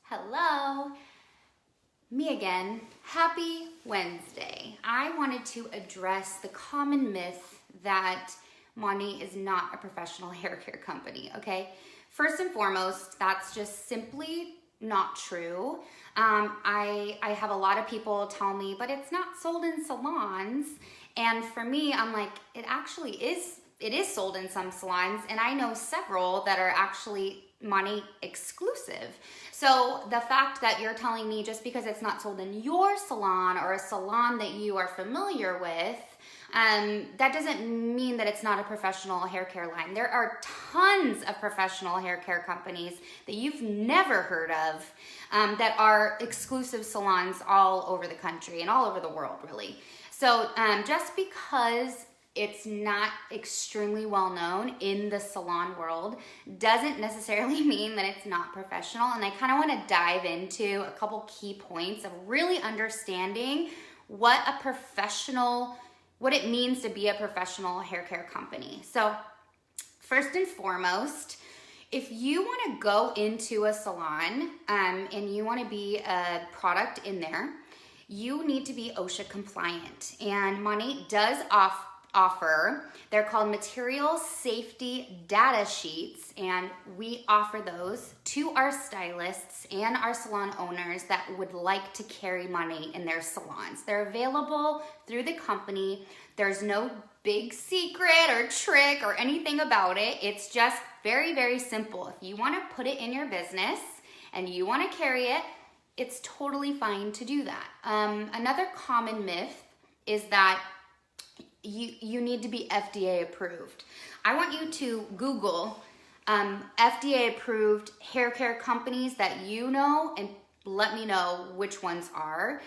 Hello, me again. Happy Wednesday. I wanted to address the common myth that Monat is not a professional hair care company, okay? First and foremost, that's just simply not true. I have a lot of people tell me, but it's not sold in salons. And for me, I'm like, it actually is. It is sold in some salons, and I know several that are actually Monat exclusive. So the fact that you're telling me just because it's not sold in your salon or a salon that you are familiar with, that doesn't mean that it's not a professional hair care line. There are tons of professional hair care companies that you've never heard of that are exclusive salons all over the country and all over the world, really. So just because it's not extremely well known in the salon world doesn't necessarily mean that it's not professional. And I kind of want to dive into a couple key points of really understanding what it means to be a professional hair care company. So first and foremost, if you want to go into a salon and you want to be a product in there, you need to be OSHA compliant. And Monat does offer, they're called material safety data sheets, and we offer those to our stylists and our salon owners that would like to carry Monat in their salons. They're available through the company. There's no big secret or trick or anything about it. It's just very, very simple. If you want to put it in your business and you want to carry it, it's totally fine to do that. Another common myth is that you need to be FDA approved. I want you to Google FDA approved hair care companies that you know and let me know which ones are.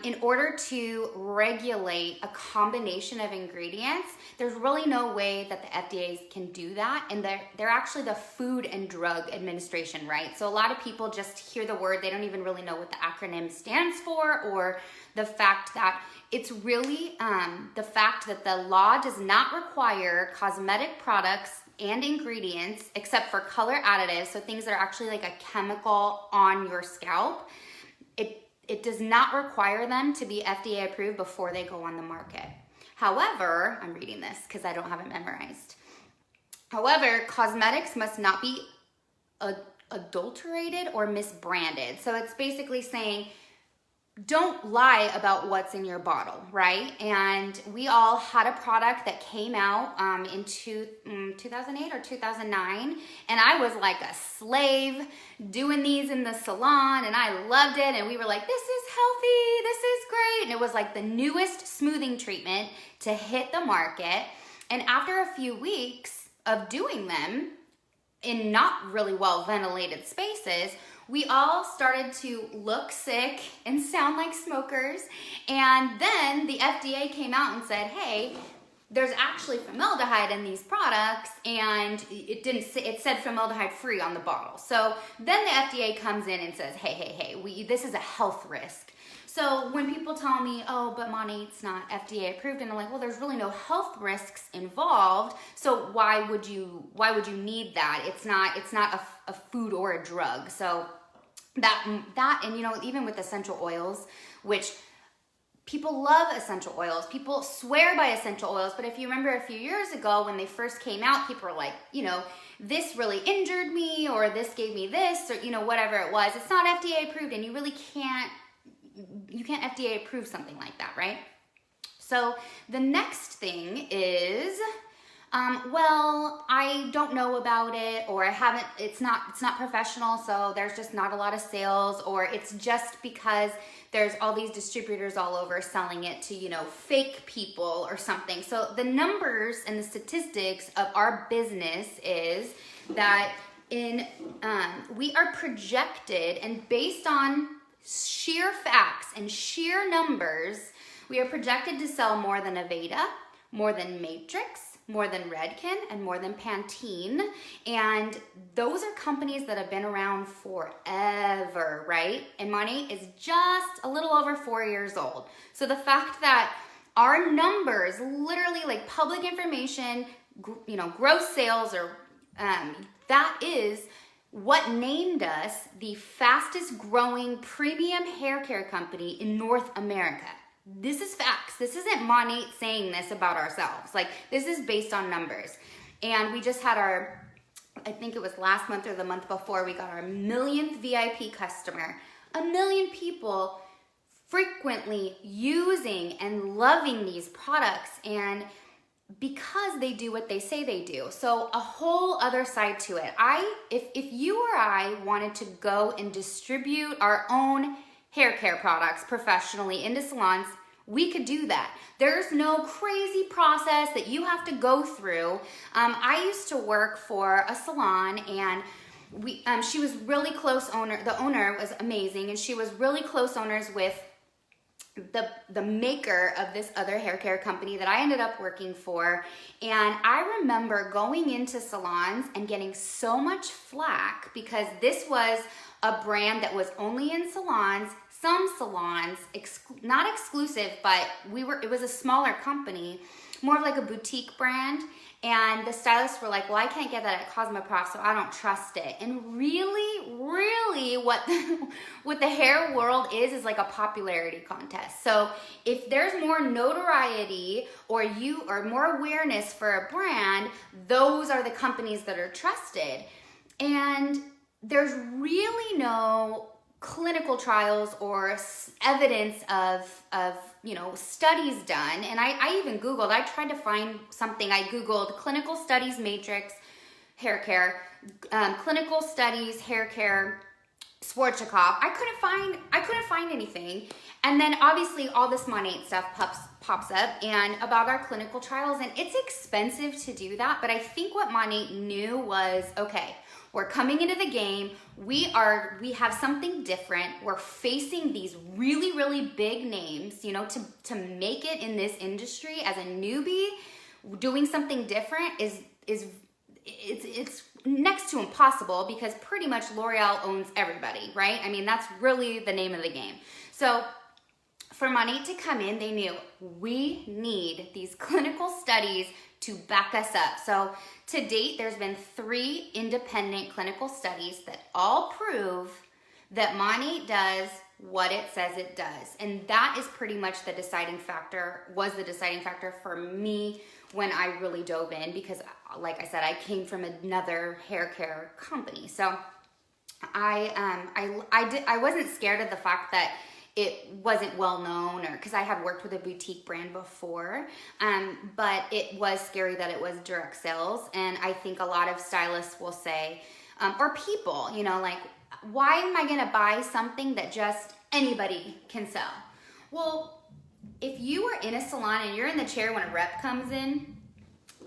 In order to regulate a combination of ingredients, there's really no way that the FDA can do that. And they're actually the Food and Drug Administration, right? So a lot of people just hear the word, they don't even really know what the acronym stands for, or the fact that it's really the fact that the law does not require cosmetic products and ingredients except for color additives, so things that are actually like a chemical on your scalp. It does not require them to be FDA approved before they go on the market. However, I'm reading this because I don't have it memorized. However, cosmetics must not be adulterated or misbranded. So it's basically saying, don't lie about what's in your bottle, right? And we all had a product that came out in 2008 or 2009, and I was like a slave doing these in the salon, and I loved it, and we were like, this is healthy, this is great, and it was like the newest smoothing treatment to hit the market. And after a few weeks of doing them in not really well ventilated spaces, we all started to look sick and sound like smokers. And then the FDA came out and said, hey, there's actually formaldehyde in these products, and it said formaldehyde free on the bottle. So then the FDA comes in and says, hey, this is a health risk. So when people tell me, oh, but Monat's not FDA approved, and I'm like, well, there's really no health risks involved, so why would you need that? It's not a food or a drug. So that and even with essential oils, which people love essential oils, people swear by essential oils, but if you remember a few years ago when they first came out, people were like, this really injured me, or this gave me this, or whatever it was. It's not FDA approved, and you really can't FDA approve something like that, right? So the next thing is, well, I don't know about it, or it's not professional, so there's just not a lot of sales, or it's just because there's all these distributors all over selling it to, fake people or something. So the numbers and the statistics of our business is that we are projected, and based on sheer facts and sheer numbers, we are projected to sell more than Aveda, more than Matrix, more than Redken, and more than Pantene. And those are companies that have been around forever, right? And Monat is just a little over 4 years old. So the fact that our numbers, literally like public information, gross sales, or that is what named us the fastest growing premium hair care company in North America. This is facts. This isn't Monat saying this about ourselves. Like, this is based on numbers. And we just had our, I think it was last month or the month before, we got our millionth VIP customer. 1 million people frequently using and loving these products, and because they do what they say they do. So a whole other side to it. If you or I wanted to go and distribute our own hair care products professionally into salons, we could do that. There's no crazy process that you have to go through. I used to work for a salon, and she was really close owner. The owner was amazing, and she was really close owners with the maker of this other hair care company that I ended up working for. And I remember going into salons and getting so much flack because this was a brand that was only in salons, some salons, not exclusive, but it was a smaller company, more of like a boutique brand. And the stylists were like, well, I can't get that at Cosmoprof, so I don't trust it. And really what the hair world is like a popularity contest. So if there's more notoriety or more awareness for a brand, those are the companies that are trusted. And there's really no clinical trials or evidence of studies done. And I even Googled, I tried to find something. I Googled clinical studies matrix hair care, clinical studies hair care, Schwarzkopf. I couldn't find anything. And then obviously all this Monat stuff pops up and about our clinical trials, and it's expensive to do that. But I think what Monat knew was, okay, we're coming into the game. We have something different. We're facing these really big names, to make it in this industry as a newbie, doing something different it's next to impossible because pretty much L'Oreal owns everybody, right? I mean, that's really the name of the game. So for Monat to come in, they knew we need these clinical studies to back us up. So to date, there's been 3 independent clinical studies that all prove that Monat does what it says it does. And that is pretty much the deciding factor for me when I really dove in, because like I said, I came from another hair care company. So I wasn't scared of the fact that it wasn't well known, or because I had worked with a boutique brand before, but it was scary that it was direct sales. And I think a lot of stylists will say, or people, like, why am I gonna buy something that just anybody can sell? Well, if you are in a salon and you're in the chair when a rep comes in,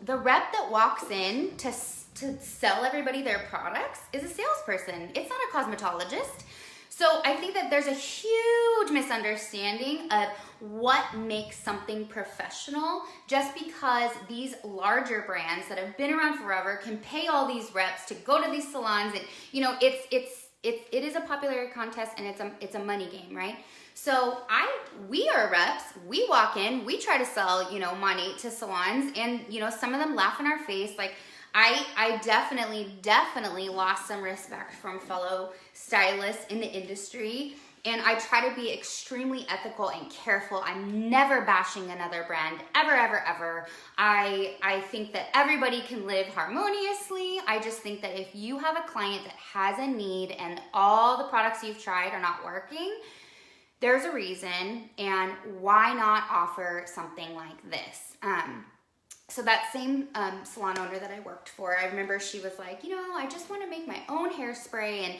the rep that walks in to sell everybody their products is a salesperson. It's not a cosmetologist. So I think that there's a huge misunderstanding of what makes something professional, just because these larger brands that have been around forever can pay all these reps to go to these salons, and it is a popularity contest, and it's a money game, right? So we are reps. We walk in, we try to sell, Monat to salons, and some of them laugh in our face. Like, I definitely lost some respect from fellow stylists in the industry, and I try to be extremely ethical and careful. I'm never bashing another brand, ever. I think that everybody can live harmoniously. I just think that if you have a client that has a need and all the products you've tried are not working, there's a reason, and why not offer something like this? So that same salon owner that I worked for, I remember she was like, I just want to make my own hairspray.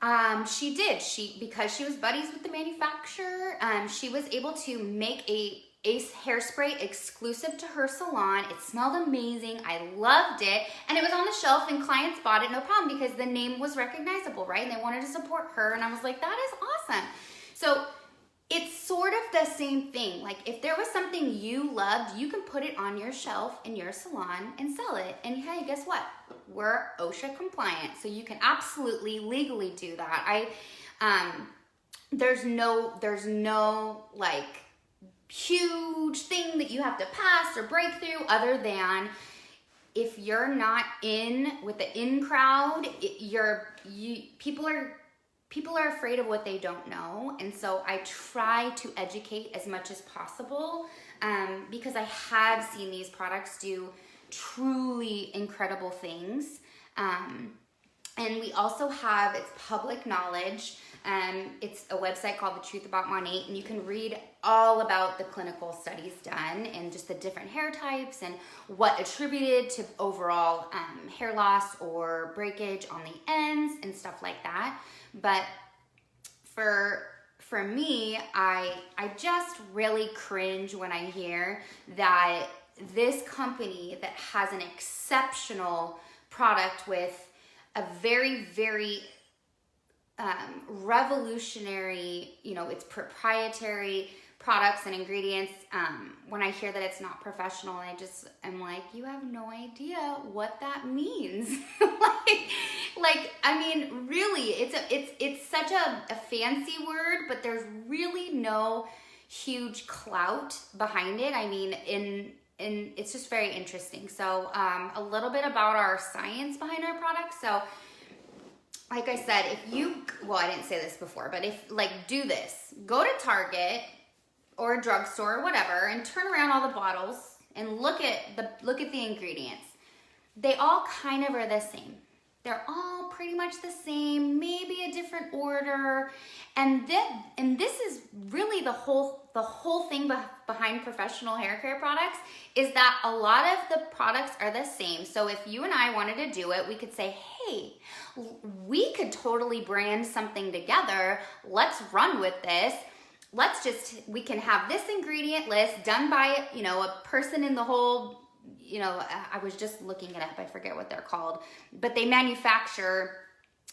And she did. Because she was buddies with the manufacturer, she was able to make a hairspray exclusive to her salon. It smelled amazing. I loved it. And it was on the shelf, and clients bought it, no problem, because the name was recognizable, right? And they wanted to support her. And I was like, that is awesome. So it's sort of the same thing. Like, if there was something you loved, you can put it on your shelf in your salon and sell it. And hey, guess what? We're OSHA compliant, so you can absolutely legally do that. There's no like huge thing that you have to pass or break through, other than if you're not in with the in crowd, people are afraid of what they don't know. And so I try to educate as much as possible, because I have seen these products do truly incredible things. And we also have, it's public knowledge. It's a website called The Truth About Monat, and you can read all about the clinical studies done and just the different hair types and what attributed to overall hair loss or breakage on the ends and stuff like that. But for me, I just really cringe when I hear that this company that has an exceptional product with a very, very revolutionary, it's proprietary products and ingredients. When I hear that it's not professional, I'm like, you have no idea what that means. I mean, really, it's such a fancy word, but there's really no huge clout behind it. I mean, and it's just very interesting. So a little bit about our science behind our products. So like I said, I didn't say this before, but do this. Go to Target or a drugstore or whatever and turn around all the bottles and look at the ingredients. They all kind of are the same. They're all pretty much the same, maybe a different order. And this is really the whole thing behind professional hair care products, is that a lot of the products are the same. So if you and I wanted to do it, we could say, hey, we could totally brand something together. Let's run with this. We can have this ingredient list done by, a person in the whole, I was just looking it up. I forget what they're called, but they manufacture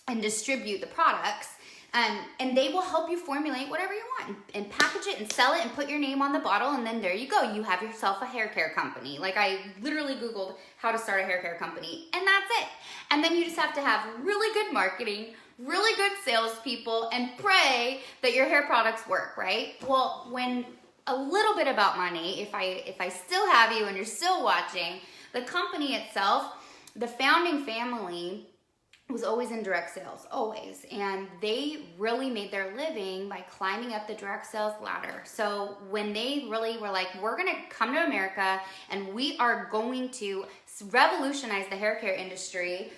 and distribute the products. And they will help you formulate whatever you want and package it and sell it and put your name on the bottle. And then there you go. You have yourself a hair care company. I literally Googled how to start a hair care company, and that's it. And then you just have to have really good marketing, really good salespeople, and pray that your hair products work, right? Well, when a little bit about Monat, if I still have you and you're still watching, the company itself, the founding family was always in direct sales, always. And they really made their living by climbing up the direct sales ladder. So when they really were like, we're gonna come to America and we are going to revolutionize the hair care industry,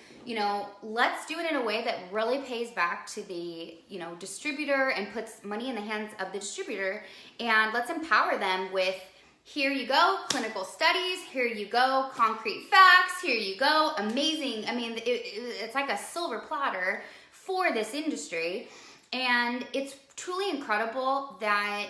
let's do it in a way that really pays back to the, distributor and puts money in the hands of the distributor. And let's empower them with, here you go, clinical studies, here you go, concrete facts, here you go, amazing. I mean, it's like a silver platter for this industry. And it's truly incredible that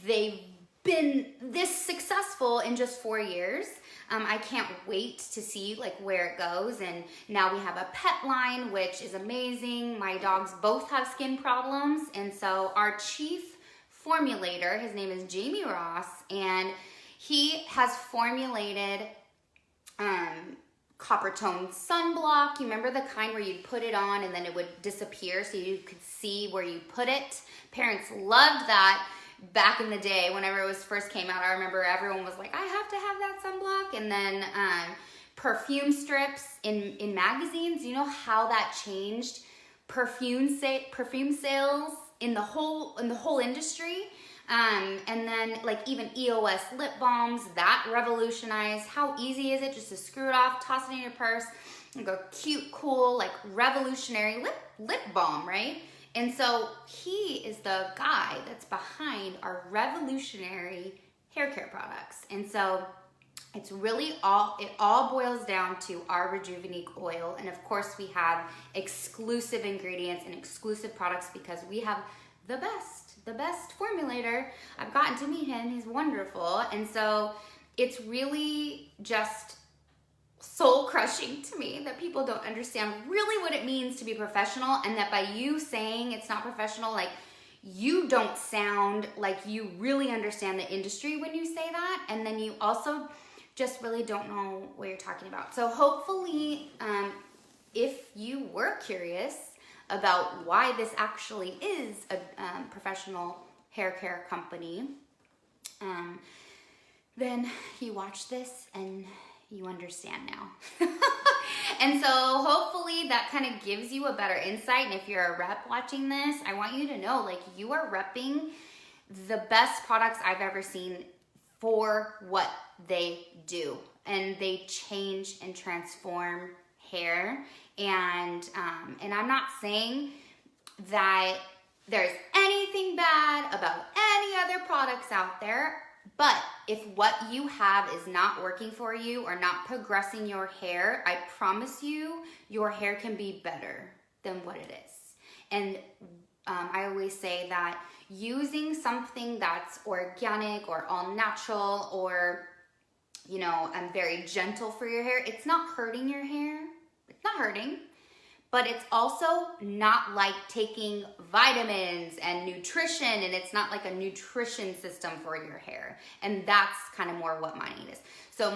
they've been this successful in just 4 years. I can't wait to see where it goes. And now we have a pet line, which is amazing. My dogs both have skin problems. And so our chief formulator, his name is Jamie Ross, and he has formulated copper tone sunblock. You remember the kind where you'd put it on and then it would disappear so you could see where you put it? Parents loved that back in the day whenever it was first came out. I remember everyone was like, I have to have that sunblock. And then perfume strips in magazines. You know how that changed perfume sales in the whole industry. And then even EOS lip balms, that revolutionized. How easy is it just to screw it off, toss it in your purse, and go cute, cool, revolutionary lip balm, right? And so he is the guy that's behind our revolutionary hair care products. And so it's really it all boils down to our Rejuvenique oil. And of course we have exclusive ingredients and exclusive products because we have the best formulator. I've gotten to meet him, he's wonderful. And so it's really just soul crushing to me that people don't understand really what it means to be professional, and that by you saying it's not professional, you don't sound like you really understand the industry when you say that, and then you also just really don't know what you're talking about. So hopefully, if you were curious about why this actually is a professional hair care company, then you watch this and you understand now. And so hopefully that kind of gives you a better insight. And if you're a rep watching this, I want you to know, like, you are repping the best products I've ever seen for what they do. And they change and transform hair. And I'm not saying that there's anything bad about any other products out there, but if what you have is not working for you or not progressing your hair, I promise you, your hair can be better than what it is. And I always say that using something that's organic or all natural or, you know, very gentle for your hair, it's not hurting your hair. It's not hurting. But it's also not like taking vitamins and nutrition, and it's not like a nutrition system for your hair. And that's kind of more what Monat is. So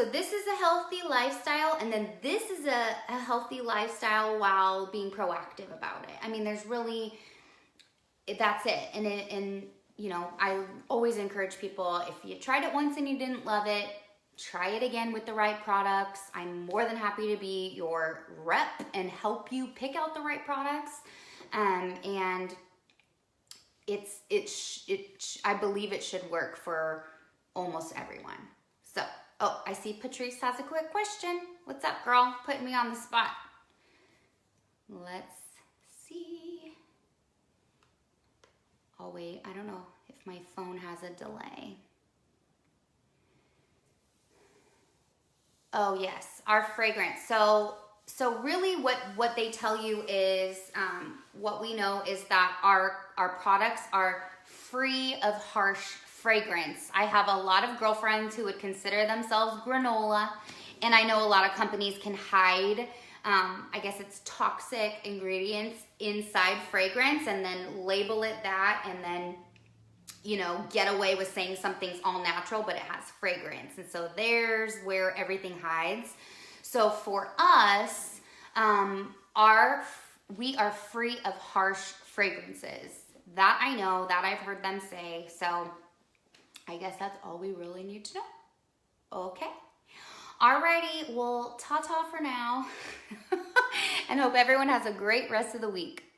this is a healthy lifestyle, and then this is a healthy lifestyle while being proactive about it. I mean, there's really, that's it. And you know, I always encourage people, if you tried it once and you didn't love it, try it again with the right products. I'm more than happy to be your rep and help you pick out the right products. And I believe it should work for almost everyone. So, oh, I see Patrice has a quick question. What's up, girl? Putting me on the spot. Let's see. Oh, wait, I don't know if my phone has a delay. Oh yes, our fragrance. So really what they tell you is, what we know is that our products are free of harsh fragrance. I have a lot of girlfriends who would consider themselves granola, and I know a lot of companies can hide, I guess it's toxic ingredients inside fragrance and then label it that, and then, you know, get away with saying something's all natural, but it has fragrance. And so there's where everything hides. So for us, we are free of harsh fragrances. That I know, that I've heard them say. So I guess that's all we really need to know. Okay. Alrighty, well, ta-ta for now. And hope everyone has a great rest of the week.